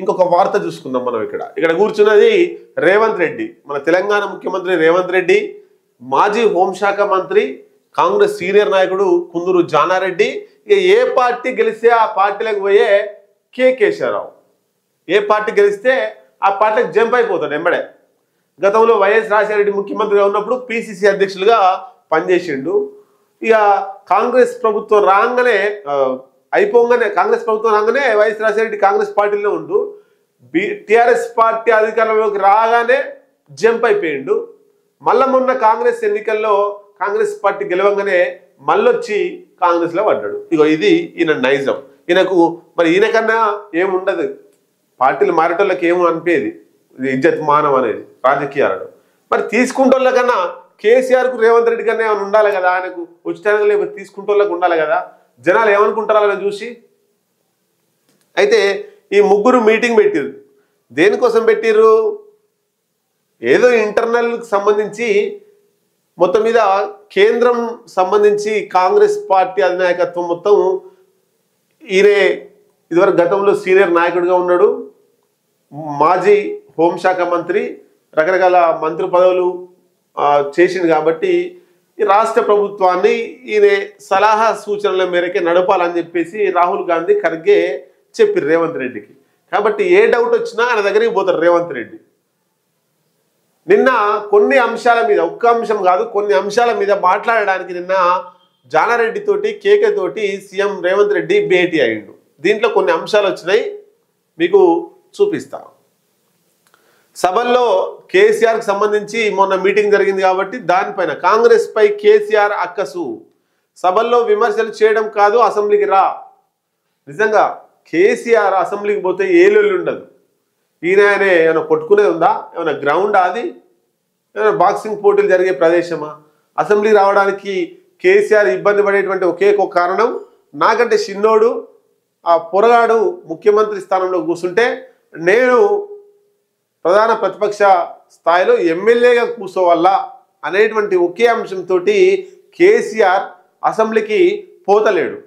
ఇంకొక వార్త చూసుకుందాం మనం ఇక్కడ కూర్చున్నది రేవంత్ రెడ్డి, మన తెలంగాణ ముఖ్యమంత్రి రేవంత్ రెడ్డి, మాజీ హోంశాఖ మంత్రి, కాంగ్రెస్ సీనియర్ నాయకుడు కుందూరు జానారెడ్డి. ఇక ఏ పార్టీ గెలిస్తే ఆ పార్టీలకు పోయే కేశవరావు. ఏ పార్టీ గెలిస్తే ఆ పార్టీకి జంప్ అయిపోతాడు ఎంబడే. గతంలో వైఎస్ రాజశేఖర ముఖ్యమంత్రిగా ఉన్నప్పుడు పిసిసి అధ్యక్షులుగా పనిచేసిండు. ఇక కాంగ్రెస్ ప్రభుత్వం రాగానే కాంగ్రెస్ ప్రభుత్వం రాగానే వైఎస్ రాజశేఖర కాంగ్రెస్ పార్టీలో ఉంటూ టిఆర్ఎస్ పార్టీ అధికారంలోకి రాగానే జంప్ అయిపోయిండు. మళ్ళా మొన్న కాంగ్రెస్ ఎన్నికల్లో కాంగ్రెస్ పార్టీ గెలవంగానే మళ్ళొచ్చి కాంగ్రెస్లో పడ్డాడు. ఇగో ఇది ఈయన నైజం. ఈయనకు మరి ఈయనకన్నా ఏముండదు, పార్టీలు మారేటోళ్ళకి ఏమో అనిపేది ఇజ్జత్ మానం అనేది రాజకీయాలలో. మరి తీసుకుంటోళ్ళకన్నా కేసీఆర్కు రేవంత్ రెడ్డి కన్నా ఏమైనా ఉండాలి కదా, ఆయనకు ఉచితంగా లేకపోతే తీసుకుంటోళ్ళకి ఉండాలి కదా, జనాలు ఏమనుకుంటారో అని చూసి. అయితే ఈ ముగ్గురు మీటింగ్ పెట్టిర్రు. దేనికోసం పెట్టిర్రు? ఏదో ఇంటర్నల్కి సంబంధించి మొత్తం మీద కేంద్రం సంబంధించి కాంగ్రెస్ పార్టీ అధినాయకత్వం మొత్తం ఈయనే ఇదివరకు గతంలో సీనియర్ నాయకుడిగా ఉన్నాడు, మాజీ హోంశాఖ మంత్రి, రకరకాల మంత్రి పదవులు చేసింది కాబట్టి ఈ రాష్ట్ర ప్రభుత్వాన్ని ఈయన సలహా సూచనల మేరకే నడపాలని చెప్పేసి రాహుల్ గాంధీ ఖర్గే చెప్పారు రేవంత్ రెడ్డికి. కాబట్టి ఏ డౌట్ వచ్చినా ఆయన దగ్గరికి పోతారు రేవంత్ రెడ్డి. నిన్న కొన్ని అంశాల మీద, ఒక్క అంశం కాదు కొన్ని అంశాల మీద మాట్లాడడానికి నిన్న జానారెడ్డి తోటి కేకే తోటి సీఎం రేవంత్ రెడ్డి భేటీ అయ్యిండు. దీంట్లో కొన్ని అంశాలు వచ్చినాయి, మీకు చూపిస్తాను. సభల్లో కేసీఆర్కి సంబంధించి మొన్న మీటింగ్ జరిగింది కాబట్టి దానిపైన కాంగ్రెస్ పై కేసీఆర్ అక్కసు, సభల్లో విమర్శలు చేయడం కాదు అసెంబ్లీకి రా. నిజంగా కేసీఆర్ అసెంబ్లీకి పోతే ఏ లొల్లి ఉండదు. ఈయన ఏమైనా కొట్టుకునేది ఉందా? ఏమైనా గ్రౌండ్ అది? ఏమైనా బాక్సింగ్ పోటీలు జరిగే ప్రదేశమా? అసెంబ్లీ రావడానికి కేసీఆర్ ఇబ్బంది పడేటువంటి ఒకే ఒక కారణం, నాకంటే చిన్నోడు ఆ పొరగాడు ముఖ్యమంత్రి స్థానంలో కూర్చుంటే నేను ప్రధాన ప్రతిపక్ష స్థాయిలో ఎమ్మెల్యేగా కూర్చోవాలా అనేటువంటి ఒకే అంశంతో కేసీఆర్ అసెంబ్లీకి పోతలేడు.